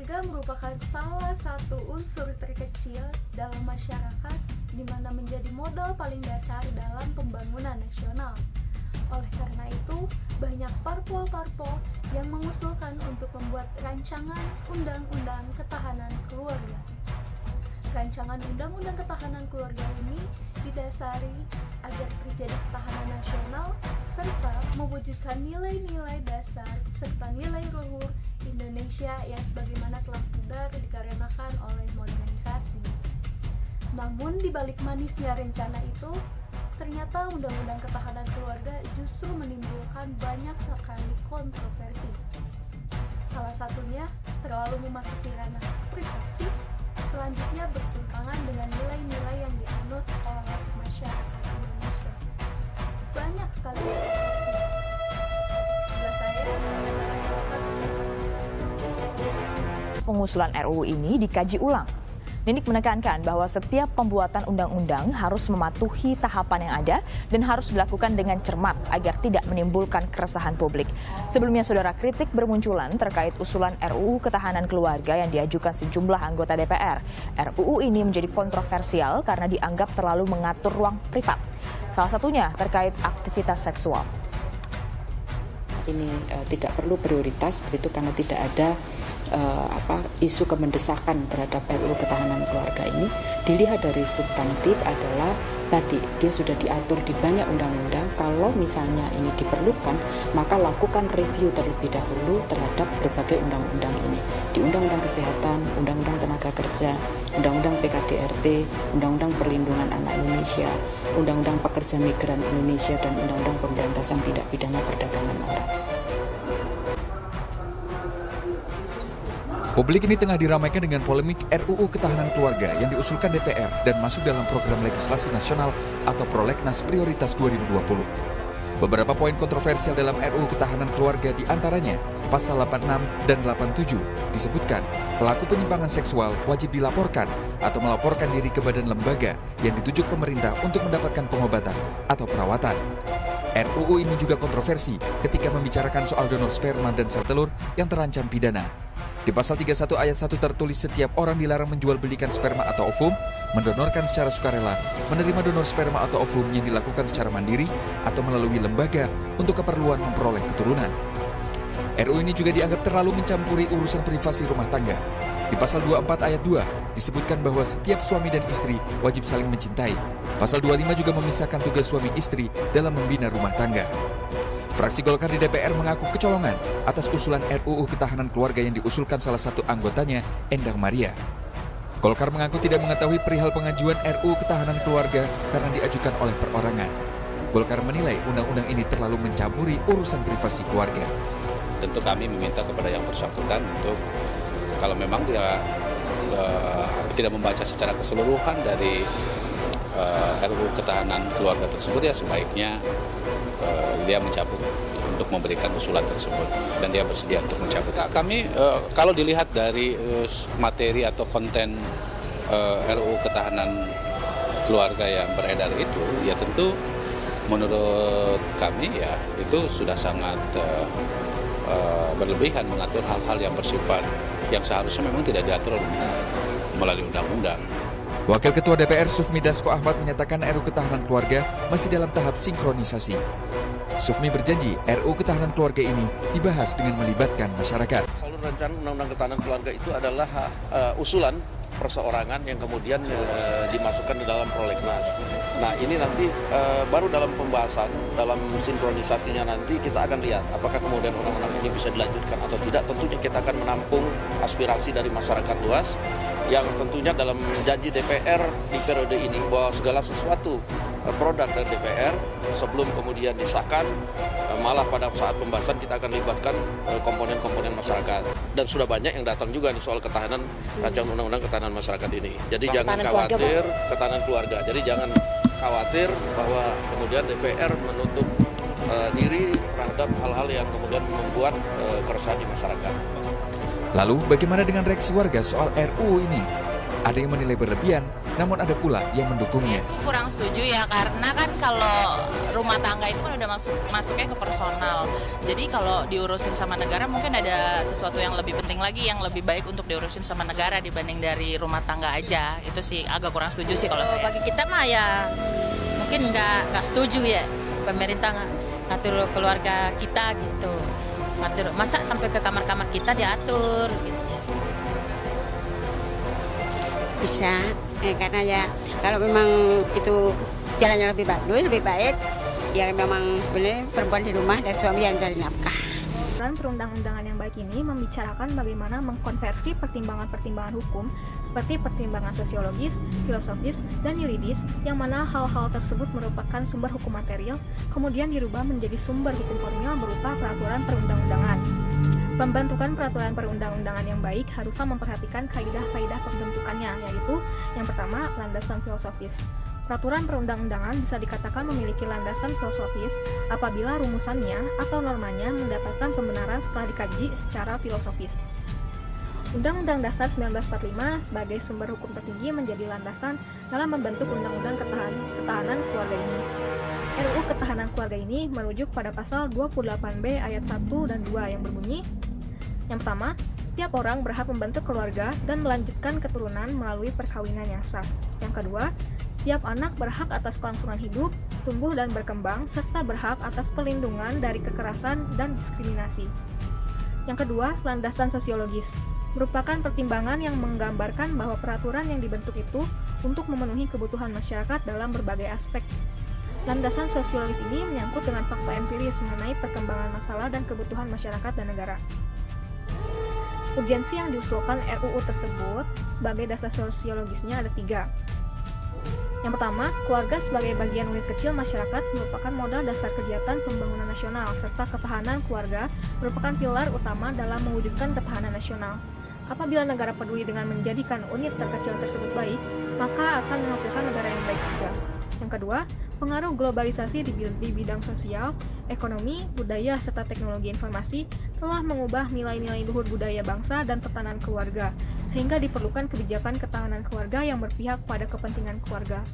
Keluarga merupakan salah satu unsur terkecil dalam masyarakat di mana menjadi modal paling dasar dalam pembangunan nasional. Oleh karena itu, banyak parpol-parpol yang mengusulkan untuk membuat rancangan undang-undang ketahanan keluarga. Rancangan undang-undang ketahanan keluarga ini didasari agar terjadi ketahanan nasional serta mewujudkan nilai-nilai dasar serta nilai luhur Indonesia yang sebagaimana telah pudar dikarenakan oleh modernisasi. Namun di balik manisnya rencana itu, ternyata undang-undang ketahanan keluarga justru menimbulkan banyak sekali kontroversi. Salah satunya terlalu memasuki ranah privasi, selanjutnya bertentangan dengan nilai-nilai yang dianut oleh masyarakat Indonesia. Banyak sekali kontroversi. Sebelah saya adalah salah satu contohnya. Pengusulan RUU ini dikaji ulang. Ninik menekankan bahwa setiap pembuatan undang-undang harus mematuhi tahapan yang ada dan harus dilakukan dengan cermat agar tidak menimbulkan keresahan publik. Sebelumnya, saudara, kritik bermunculan terkait usulan RUU ketahanan keluarga yang diajukan sejumlah anggota DPR. RUU ini menjadi kontroversial karena dianggap terlalu mengatur ruang privat. Salah satunya terkait aktivitas seksual. Ini tidak perlu prioritas begitu karena tidak ada isu kemendesakan terhadap RUU ketahanan keluarga ini. Dilihat dari substantif adalah tadi dia sudah diatur di banyak undang-undang. Kalau misalnya ini diperlukan, maka lakukan review terlebih dahulu terhadap berbagai undang-undang ini. Di Undang-Undang Kesehatan, Undang-Undang Tenaga Kerja, Undang-Undang PKDRT, Undang-Undang Perlindungan Anak Indonesia, Undang-Undang Pekerja Migran Indonesia, dan Undang-Undang Pemberantasan Tindak Pidana Perdagangan Orang. Publik ini tengah diramaikan dengan polemik RUU Ketahanan Keluarga yang diusulkan DPR dan masuk dalam program legislasi nasional atau Prolegnas Prioritas 2020. Beberapa poin kontroversial dalam RUU Ketahanan Keluarga diantaranya pasal 86 dan 87 disebutkan pelaku penyimpangan seksual wajib dilaporkan atau melaporkan diri ke badan lembaga yang ditunjuk pemerintah untuk mendapatkan pengobatan atau perawatan. RUU ini juga kontroversi ketika membicarakan soal donor sperma dan sel telur yang terancam pidana. Di pasal 31 ayat 1 tertulis setiap orang dilarang menjual belikan sperma atau ovum, mendonorkan secara sukarela, menerima donor sperma atau ovum yang dilakukan secara mandiri atau melalui lembaga untuk keperluan memperoleh keturunan. RUU ini juga dianggap terlalu mencampuri urusan privasi rumah tangga. Di pasal 24 ayat 2 disebutkan bahwa setiap suami dan istri wajib saling mencintai. Pasal 25 juga memisahkan tugas suami istri dalam membina rumah tangga. Fraksi Golkar di DPR mengaku kecolongan atas usulan RUU Ketahanan Keluarga yang diusulkan salah satu anggotanya, Endang Maria. Golkar mengaku tidak mengetahui perihal pengajuan RUU Ketahanan Keluarga karena diajukan oleh perorangan. Golkar menilai undang-undang ini terlalu mencampuri urusan privasi keluarga. Tentu kami meminta kepada yang bersangkutan untuk kalau memang dia tidak membaca secara keseluruhan dari RUU Ketahanan Keluarga tersebut, ya sebaiknya dia mencabut untuk memberikan usulan tersebut dan dia bersedia untuk mencabut. Kami kalau dilihat dari materi atau konten RUU Ketahanan Keluarga yang beredar itu, ya tentu menurut kami ya itu sudah sangat berlebihan mengatur hal-hal yang bersifat yang seharusnya memang tidak diatur melalui undang-undang. Wakil Ketua DPR Sufmi Dasko Ahmad menyatakan RUU Ketahanan Keluarga masih dalam tahap sinkronisasi. Sufmi berjanji RUU Ketahanan Keluarga ini dibahas dengan melibatkan masyarakat. Selalu rancangan Undang-Undang Ketahanan Keluarga itu adalah usulan perseorangan yang kemudian dimasukkan di dalam prolegnas. Nah ini nanti baru dalam pembahasan, dalam sinkronisasinya nanti kita akan lihat apakah kemudian undang-undang ini bisa dilanjutkan atau tidak. Tentunya kita akan menampung aspirasi dari masyarakat luas yang tentunya dalam janji DPR di periode ini bahwa segala sesuatu produk dari DPR sebelum kemudian disahkan, malah pada saat pembahasan kita akan libatkan komponen-komponen masyarakat. Dan sudah banyak yang datang juga nih soal ketahanan, rancangan undang-undang ketahanan masyarakat ini. Jadi jangan khawatir, ketahanan keluarga. Jadi jangan khawatir bahwa kemudian DPR menutup diri terhadap hal-hal yang kemudian membuat keresahan di masyarakat. Lalu bagaimana dengan reaksi warga soal RUU ini? Ada yang menilai berlebihan namun ada pula yang mendukungnya. Saya sih kurang setuju ya, karena kan kalau rumah tangga itu kan udah masuknya ke personal. Jadi kalau diurusin sama negara mungkin ada sesuatu yang lebih penting lagi, yang lebih baik untuk diurusin sama negara dibanding dari rumah tangga aja. Itu sih agak kurang setuju sih kalau saya. Bagi kita mah ya mungkin nggak setuju ya, pemerintah ngatur keluarga kita gitu. Ngatur, masa sampai ke kamar-kamar kita diatur gitu. Bisa, karena ya kalau memang itu jalannya lebih bagus, lebih baik, ya memang sebenarnya perempuan di rumah dan suami yang cari nafkah. Perundang-undangan yang baik ini membicarakan bagaimana mengkonversi pertimbangan-pertimbangan hukum seperti pertimbangan sosiologis, filosofis, dan yuridis yang mana hal-hal tersebut merupakan sumber hukum material kemudian dirubah menjadi sumber hukum formil berupa peraturan perundang-undangan. Pembentukan peraturan perundang-undangan yang baik haruslah memperhatikan kaidah-kaidah pembentukannya, yaitu yang pertama, landasan filosofis. Peraturan perundang-undangan bisa dikatakan memiliki landasan filosofis apabila rumusannya atau normanya mendapatkan pembenaran setelah dikaji secara filosofis. Undang-Undang Dasar 1945 sebagai sumber hukum tertinggi menjadi landasan dalam membentuk Undang-Undang Ketahanan Keluarga ini. RUU Ketahanan Keluarga ini merujuk pada pasal 28B ayat 1 dan 2 yang berbunyi, yang pertama, setiap orang berhak membentuk keluarga dan melanjutkan keturunan melalui perkawinan yang sah. Yang kedua, setiap anak berhak atas kelangsungan hidup, tumbuh dan berkembang, serta berhak atas perlindungan dari kekerasan dan diskriminasi. Yang kedua, landasan sosiologis, merupakan pertimbangan yang menggambarkan bahwa peraturan yang dibentuk itu untuk memenuhi kebutuhan masyarakat dalam berbagai aspek. Landasan sosiologis ini menyangkut dengan fakta empiris mengenai perkembangan masalah dan kebutuhan masyarakat dan negara. Urgensi yang diusulkan RUU tersebut sebagai dasar sosiologisnya ada 3. Yang pertama, keluarga sebagai bagian unit kecil masyarakat merupakan modal dasar kegiatan pembangunan nasional, serta ketahanan keluarga merupakan pilar utama dalam mewujudkan ketahanan nasional. Apabila negara peduli dengan menjadikan unit terkecil tersebut baik, maka akan menghasilkan negara yang baik juga. Yang kedua, pengaruh globalisasi di bidang sosial, ekonomi, budaya, serta teknologi informasi telah mengubah nilai-nilai luhur budaya bangsa dan tatanan keluarga, sehingga diperlukan kebijakan ketahanan keluarga yang berpihak pada kepentingan keluarga.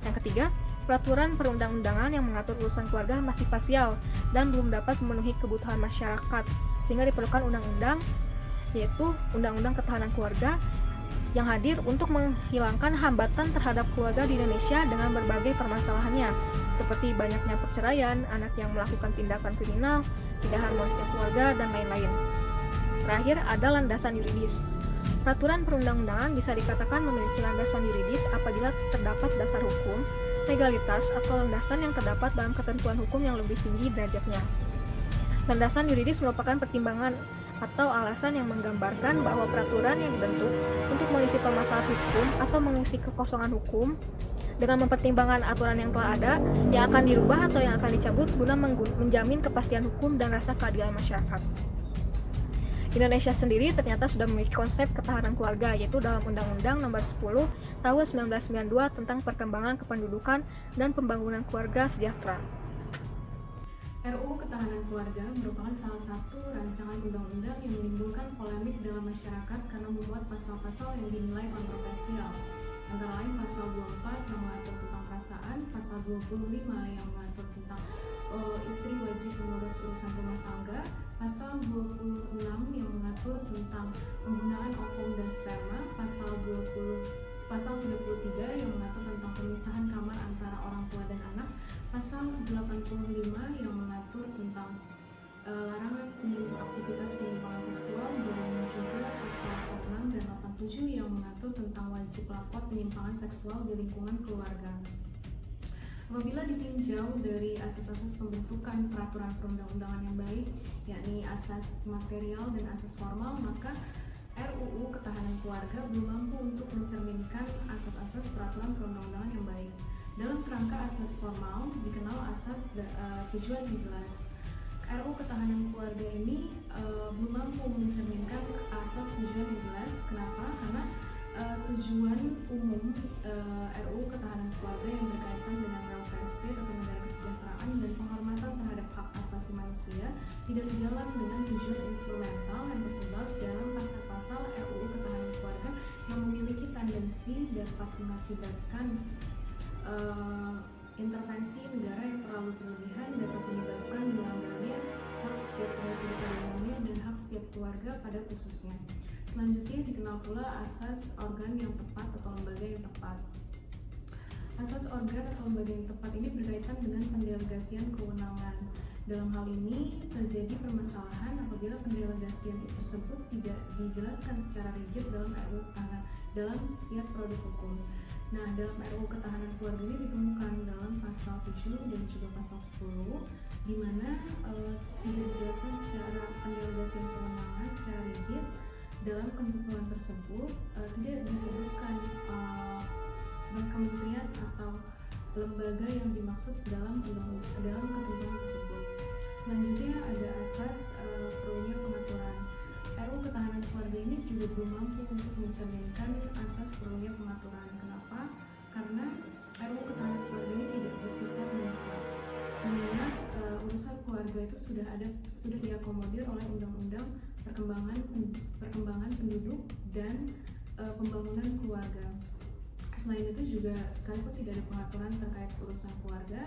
Yang ketiga, peraturan perundang-undangan yang mengatur urusan keluarga masih parsial dan belum dapat memenuhi kebutuhan masyarakat, sehingga diperlukan undang-undang, yaitu Undang-Undang Ketahanan Keluarga, yang hadir untuk menghilangkan hambatan terhadap keluarga di Indonesia dengan berbagai permasalahannya, seperti banyaknya perceraian, anak yang melakukan tindakan kriminal, tidak harmonisnya keluarga, dan lain-lain. Terakhir, ada landasan yuridis. Peraturan perundang-undangan bisa dikatakan memiliki landasan yuridis apabila terdapat dasar hukum, legalitas, atau landasan yang terdapat dalam ketentuan hukum yang lebih tinggi derajatnya. Landasan yuridis merupakan pertimbangan atau alasan yang menggambarkan bahwa peraturan yang dibentuk untuk mengisi permasalahan hukum atau mengisi kekosongan hukum dengan mempertimbangkan aturan yang telah ada, yang akan dirubah atau yang akan dicabut guna menjamin kepastian hukum dan rasa keadilan masyarakat. Indonesia sendiri ternyata sudah memiliki konsep ketahanan keluarga, yaitu dalam Undang-Undang Nomor 10 Tahun 1992 tentang Perkembangan Kependudukan dan Pembangunan Keluarga Sejahtera. RUU Ketahanan Keluarga merupakan salah satu rancangan undang-undang yang menimbulkan polemik dalam masyarakat karena membuat pasal-pasal yang dinilai kontroversial. Antara lain pasal 24 yang mengatur tentang perasaan, pasal 25 yang mengatur tentang istri wajib mengurus urusan rumah tangga, pasal 26 yang mengatur tentang penggunaan ovum dan sperma, pasal 33 yang mengatur tentang pemisahan kamar antara orang tua dan anak, pasal 85 yang mengatur tentang larangan aktivitas penyimpangan seksual, dan juga pasal 86 dan 87 yang mengatur tentang wajib lapor penyimpangan seksual di lingkungan keluarga. Apabila ditinjau dari asas-asas pembentukan peraturan perundang-undangan yang baik, yakni asas material dan asas formal, maka RUU Ketahanan Keluarga belum mampu untuk mencerminkan asas-asas peraturan perundang-undangan yang baik. Dalam kerangka asas formal dikenal asas tujuan yang jelas. RUU Ketahanan Keluarga ini belum mampu mencerminkan asas tujuan yang jelas. Kenapa? Karena tujuan umum RUU Ketahanan Keluarga yang berkaitan dengan welfare state atau negara kesejahteraan dan penghormatan terhadap hak asasi manusia manusia tidak sejalan dengan tujuan instrumental yang tersebar dalam pasal-pasal RUU Ketahanan Keluarga yang memiliki tendensi dapat mengakibatkan intervensi negara yang terlalu berlebihan dapat menyebabkan dilanggarnya hak setiap keluarga umumnya dan hak setiap keluarga pada khususnya. Selanjutnya dikenal pula asas organ yang tepat atau lembaga yang tepat. Asas organ atau lembaga yang tepat ini berkaitan dengan pendelegasian kewenangan. Dalam hal ini terjadi permasalahan apabila pendelegasian tersebut tidak dijelaskan secara rigid dalam RUU Ketahanan dalam setiap produk hukum. Nah, dalam RUU Ketahanan Keluarga ini ditemukan dalam pasal 7 dan juga pasal 10 di mana tidak dijelaskan secara pendelegasian kewenangan secara rigid. Dalam ketentuan tersebut tidak disebutkan kementerian atau lembaga yang dimaksud dalam ketentuan tersebut. Selanjutnya ada asas perlunya pengaturan. RUU Ketahanan Keluarga ini juga belum mampu untuk mencerminkan asas perlunya pengaturan. Kenapa? Karena RUU Ketahanan Keluarga ini tidak bersifat mendesak. Mengingat urusan keluarga itu sudah diakomodir oleh Undang-Undang Perkembangan Penduduk dan Pembangunan Keluarga. Selain itu juga sekalipun tidak ada pengaturan terkait urusan keluarga,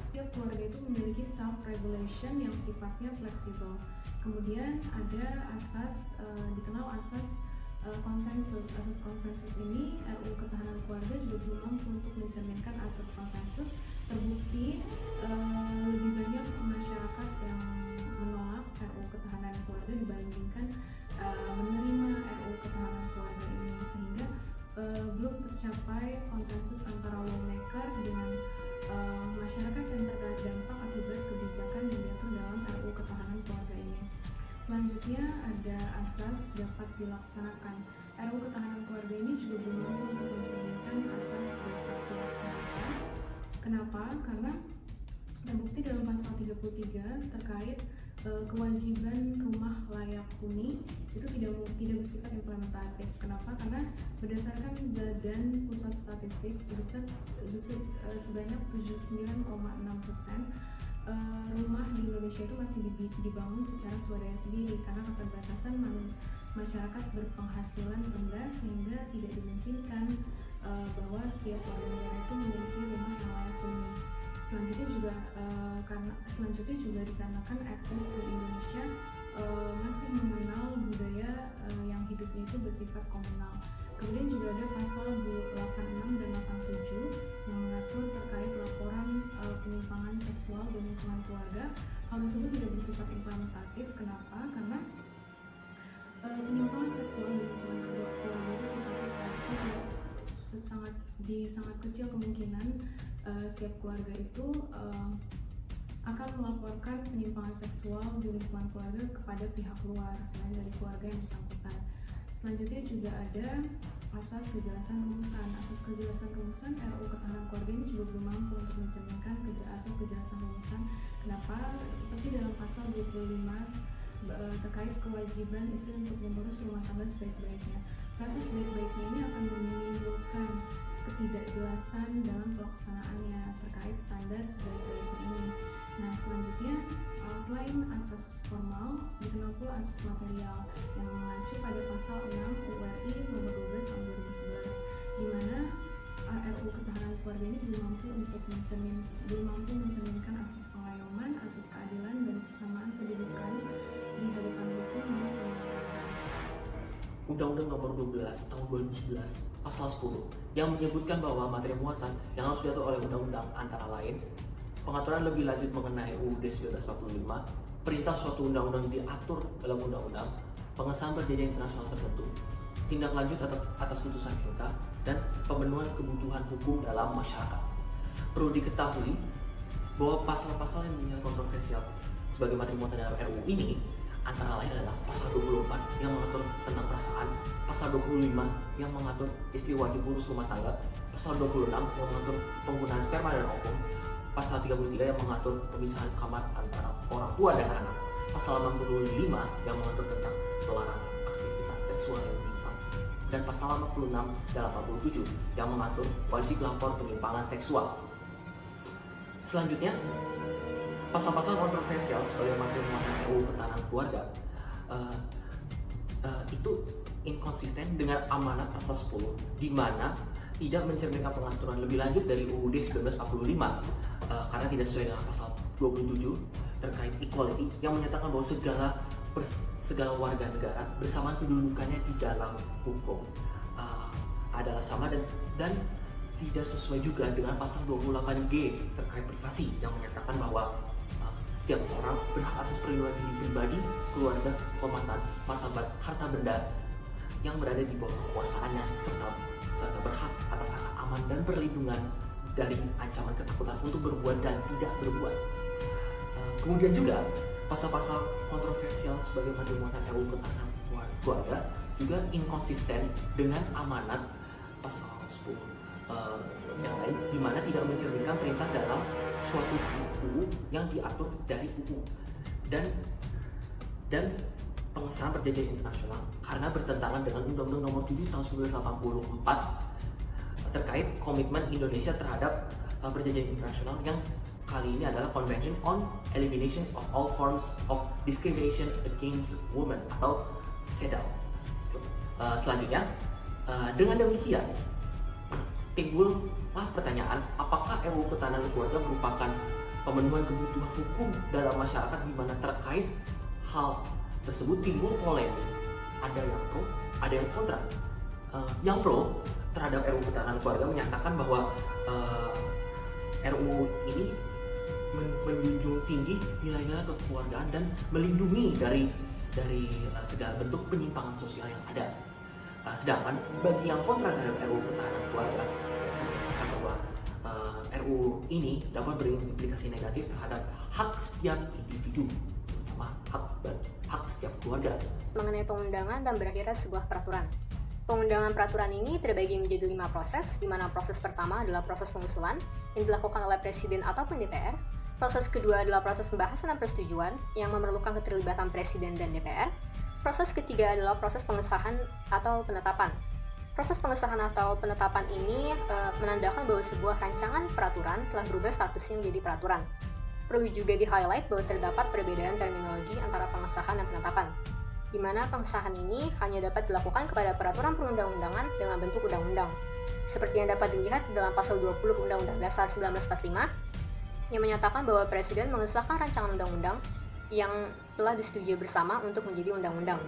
setiap keluarga itu memiliki self-regulation yang sifatnya fleksibel. Kemudian ada dikenal asas konsensus. Asas konsensus ini RUU Ketahanan Keluarga juga belum mampu untuk mencerminkan asas konsensus. Terbukti lebih banyak masyarakat yang menolak RUU Ketahanan Keluarga dibandingkan menerima RUU Ketahanan Keluarga ini, sehingga belum tercapai konsensus antara lawmaker dengan masyarakat yang terkait dampak akibat kebijakan yang diatur dalam RUU Ketahanan Keluarga ini. Selanjutnya ada asas dapat dilaksanakan. RUU Ketahanan Keluarga ini juga belum mampu untuk mencerminkan asas dapat dilaksanakan. Kenapa? Karena terbukti dalam pasal 33 terkait kewajiban rumah layak huni itu tidak bersifat implementatif. Kenapa? Karena berdasarkan Badan Pusat Statistik sebanyak 79,6% rumah di Indonesia itu masih dibangun secara swadaya sendiri karena keterbatasan masyarakat berpenghasilan rendah, sehingga tidak dimungkinkan bahwa setiap warga negara itu memiliki rumah yang layak huni. Selanjutnya juga dikarenakan etnis di Indonesia masih mengenal budaya yang hidupnya itu bersifat komunal. Kemudian juga ada pasal 86 dan 87 yang mengatur terkait laporan penyimpangan seksual dan lingkungan keluarga. Hal tersebut tidak bersifat implementatif. Kenapa? Karena penyimpangan seksual dan lingkungan keluarga itu sangat kecil kemungkinan setiap keluarga itu akan melaporkan penyimpangan seksual di lingkungan keluarga kepada pihak luar selain dari keluarga yang bersangkutan. Selanjutnya juga ada asas kejelasan rumusan. Asas kejelasan rumusan RUU Ketahanan Keluarga ini juga belum mampu untuk mencerminkan asas kejelasan rumusan. Kenapa? Seperti dalam pasal 25 terkait kewajiban istri untuk mengurus rumah tangga sebaik-baiknya. Proses sebaik-baiknya ini akan menimbulkan ketidakjelasan dalam pelaksanaannya terkait standar sebaik-baiknya ini. Nah, selanjutnya selain asas formal, dikenal pula asas material yang mengacu pada pasal 6 URI nomor 12 tahun 2011, di mana RUU Ketahanan Keluarga ini belum mampu mencerminkan asas pengayoman, asas keadilan, dan kesamaan kedudukan di hadapan hukum dan pemerintahan. Undang-Undang Nomor 12 Tahun 2011 Pasal 10 yang menyebutkan bahwa materi muatan yang harus diatur oleh undang-undang antara lain pengaturan lebih lanjut mengenai UUD 1945, perintah suatu undang-undang diatur dalam undang-undang, pengesahan perjanjian internasional tertentu, tindak lanjut atas putusan MK, dan pemenuhan kebutuhan hukum dalam masyarakat. Perlu diketahui bahwa pasal-pasal yang dinilai kontroversial sebagai materi muatan dalam RUU ini antara lain adalah pasal 24 yang mengatur tentang perasaan, pasal 25 yang mengatur istri wajib urus rumah tangga, pasal 26 yang mengatur penggunaan sperma dan ovum, pasal 33 yang mengatur pemisahan kamar antara orang tua dan anak, pasal 85 yang mengatur tentang larangan aktivitas seksual yang menyimpang, dan pasal 86 dan 87 yang mengatur wajib lapor penyimpangan seksual. Selanjutnya, pasal-pasal kontroversial sebagai materi muatan RUU Ketahanan Keluarga itu inkonsisten dengan amanat pasal 10, di mana tidak mencerminkan pengaturan lebih lanjut dari UUD 1945 karena tidak sesuai dengan pasal 27 terkait equality yang menyatakan bahwa segala warga negara bersamaan kedudukannya di dalam hukum adalah sama dan tidak sesuai juga dengan pasal 28G terkait privasi yang menyatakan bahwa setiap orang berhak atas perlindungan diri pribadi, keluarga, kehormatan, martabat, harta benda yang berada di bawah kekuasaannya serta berhak atas rasa aman dan perlindungan dari ancaman ketakutan untuk berbuat dan tidak berbuat. Kemudian juga pasal-pasal kontroversial sebagai materi muatan RUU Ketahanan Keluarga juga inkonsisten dengan amanat pasal 10 yang lain, di mana tidak mencerminkan perintah dalam suatu UU yang diatur dari UU dan pengesahan perjanjian internasional karena bertentangan dengan Undang-Undang Nomor 7 Tahun 1984 terkait komitmen Indonesia terhadap perjanjian internasional yang kali ini adalah Convention on Elimination of All Forms of Discrimination Against Women atau CEDAW. Selanjutnya, dengan demikian timbullah pertanyaan, apakah RUU Ketahanan Keluarga merupakan pemenuhan kebutuhan hukum dalam masyarakat, di mana terkait hal tersebut timbul polemik. Ada yang pro, ada yang kontra. Yang pro terhadap RUU Ketahanan Keluarga menyatakan bahwa RUU ini menjunjung tinggi nilai-nilai kekeluargaan dan melindungi dari segala bentuk penyimpangan sosial yang ada. Sedangkan bagi yang kontra terhadap RUU Ketahanan Keluarga, bahwa RUU ini dapat berimplikasi negatif terhadap hak setiap individu, terutama hak setiap keluarga. Mengenai pengundangan dan berakhirnya sebuah peraturan. Pengundangan peraturan ini terbagi menjadi 5 proses, di mana proses pertama adalah proses pengusulan yang dilakukan oleh Presiden ataupun DPR. Proses kedua adalah proses pembahasan dan persetujuan yang memerlukan keterlibatan Presiden dan DPR. Proses ketiga adalah proses pengesahan atau penetapan. Proses pengesahan atau penetapan ini menandakan bahwa sebuah rancangan peraturan telah berubah statusnya menjadi peraturan. Perlu juga di-highlight bahwa terdapat perbedaan terminologi antara pengesahan dan penetapan, di mana pengesahan ini hanya dapat dilakukan kepada peraturan perundang-undangan dengan bentuk undang-undang. Seperti yang dapat dilihat dalam pasal 20 Undang-Undang Dasar 1945, yang menyatakan bahwa Presiden mengesahkan rancangan undang-undang yang telah disetujui bersama untuk menjadi undang-undang.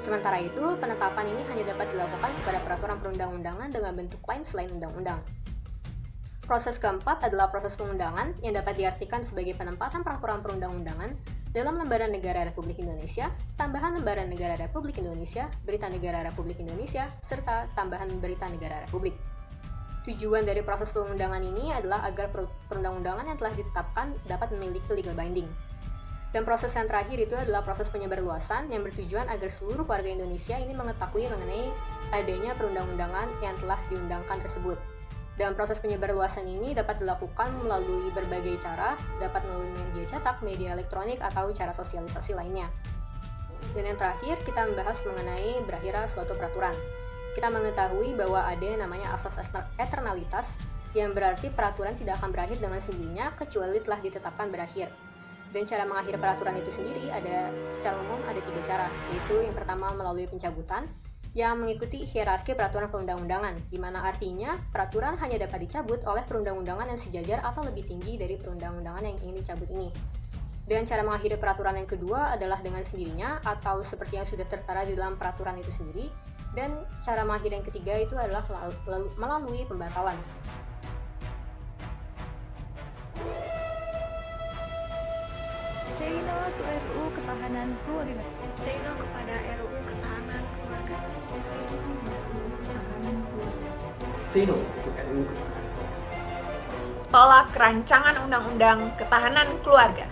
Sementara itu, penetapan ini hanya dapat dilakukan kepada peraturan perundang-undangan dengan bentuk lain selain undang-undang. Proses keempat adalah proses pengundangan yang dapat diartikan sebagai penempatan peraturan perundang-undangan dalam Lembaran Negara Republik Indonesia, tambahan Lembaran Negara Republik Indonesia, Berita Negara Republik Indonesia, serta tambahan Berita Negara Republik. Tujuan dari proses pengundangan ini adalah agar perundang-undangan yang telah ditetapkan dapat memiliki legal binding. Dan proses yang terakhir itu adalah proses penyebarluasan yang bertujuan agar seluruh warga Indonesia ini mengetahui mengenai adanya perundang-undangan yang telah diundangkan tersebut. Dan proses penyebarluasan ini dapat dilakukan melalui berbagai cara, dapat melalui media cetak, media elektronik, atau cara sosialisasi lainnya. Dan yang terakhir, kita membahas mengenai berakhirnya suatu peraturan. Kita mengetahui bahwa ada yang namanya asas eternalitas, yang berarti peraturan tidak akan berakhir dengan sendirinya kecuali telah ditetapkan berakhir. Dan cara mengakhiri peraturan itu sendiri secara umum ada 3 cara, yaitu yang pertama melalui pencabutan, yang mengikuti hierarki peraturan perundang-undangan, di mana artinya peraturan hanya dapat dicabut oleh perundang-undangan yang sejajar atau lebih tinggi dari perundang-undangan yang ingin dicabut ini. Dan cara mengakhiri peraturan yang kedua adalah dengan sendirinya, atau seperti yang sudah tertera di dalam peraturan itu sendiri. Dan cara mengakhiri yang ketiga itu adalah melalui pembatalan. Say no to RUU Ketahanan Keluarga. Say no kepada RUU Ketahanan Keluarga. Say no to RUU Ketahanan Keluarga. Tolak rancangan undang-undang ketahanan keluarga.